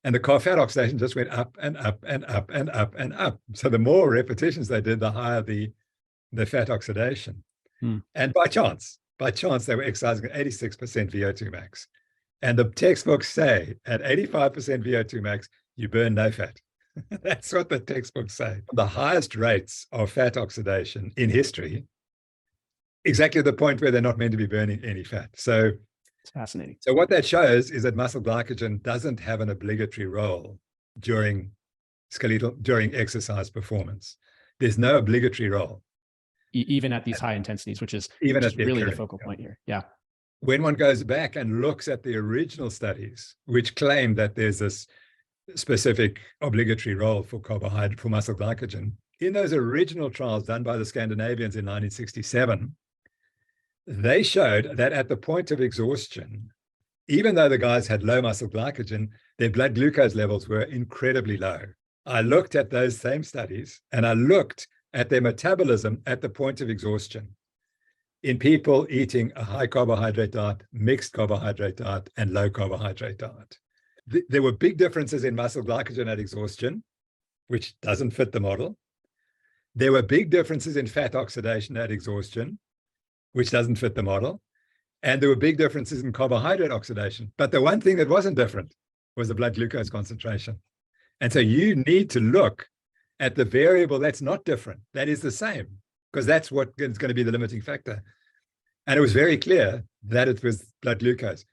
And the carb-fat oxidation just went up and up and up and up and up. So the more repetitions they did, the higher the fat oxidation. And by chance, they were exercising at 86% VO2 max. And the textbooks say at 85% VO2 max, you burn no fat. That's what the textbooks say. The highest rates of fat oxidation in history, exactly the point where they're not meant to be burning any fat. So it's fascinating. So what that shows is that muscle glycogen doesn't have an obligatory role during exercise performance. There's no obligatory role. Even at these high intensities, which is really the focal point here. Yeah. When one goes back and looks at the original studies, which claim that there's this specific obligatory role for carbohydrate, for muscle glycogen, in those original trials done by the Scandinavians in 1967, they showed that at the point of exhaustion, even though the guys had low muscle glycogen, their blood glucose levels were incredibly low. I looked at those same studies and I looked at their metabolism at the point of exhaustion in people eating a high carbohydrate diet, mixed carbohydrate diet, and low carbohydrate diet. There were big differences in muscle glycogen at exhaustion, which doesn't fit the model. There were big differences in fat oxidation at exhaustion, which doesn't fit the model. And there were big differences in carbohydrate oxidation. But the one thing that wasn't different was the blood glucose concentration. And so you need to look at the variable that's not different, that is the same, because that's what is going to be the limiting factor. And it was very clear that it was blood glucose.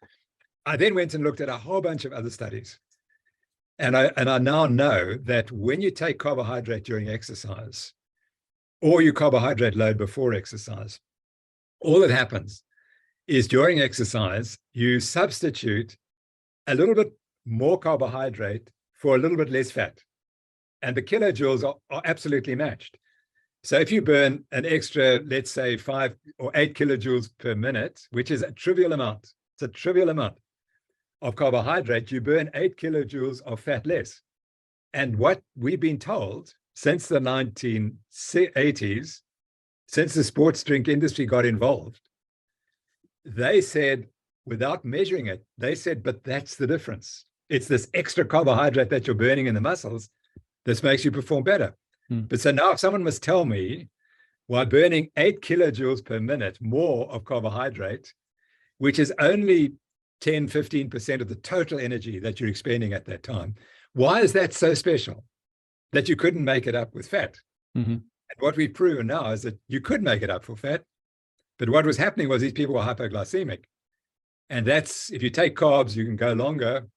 I then went and looked at a whole bunch of other studies. And I now know that when you take carbohydrate during exercise, or you carbohydrate load before exercise, all that happens is during exercise, you substitute a little bit more carbohydrate for a little bit less fat. And the kilojoules are absolutely matched. So if you burn an extra, let's say 5 or 8 kilojoules per minute, which is a trivial amount, it's a trivial amount of carbohydrate, you burn 8 kilojoules of fat less. And what we've been told since the 1980s, since the sports drink industry got involved, they said, without measuring it, they said, but that's the difference. It's this extra carbohydrate that you're burning in the muscles that makes you perform better. But so now if someone must tell me, while burning 8 kilojoules per minute more of carbohydrate, which is only 10, 15% of the total energy that you're expending at that time, why is that so special that you couldn't make it up with fat? And what we've proven now is that you could make it up for fat, but what was happening was these people were hypoglycemic. And that's, if you take carbs, you can go longer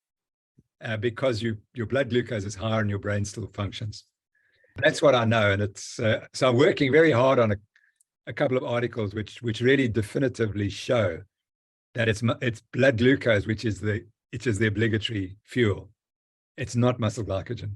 because your blood glucose is higher and your brain still functions. That's what I know. And it's so I'm working very hard on a couple of articles which really definitively show that it's blood glucose, which is the obligatory fuel. It's not muscle glycogen.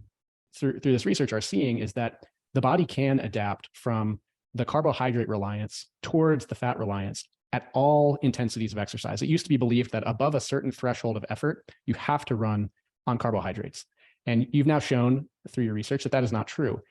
Through this research, our seeing is that the body can adapt from the carbohydrate reliance towards the fat reliance at all intensities of exercise. It used to be believed that above a certain threshold of effort, you have to run on carbohydrates. And you've now shown through your research that that is not true.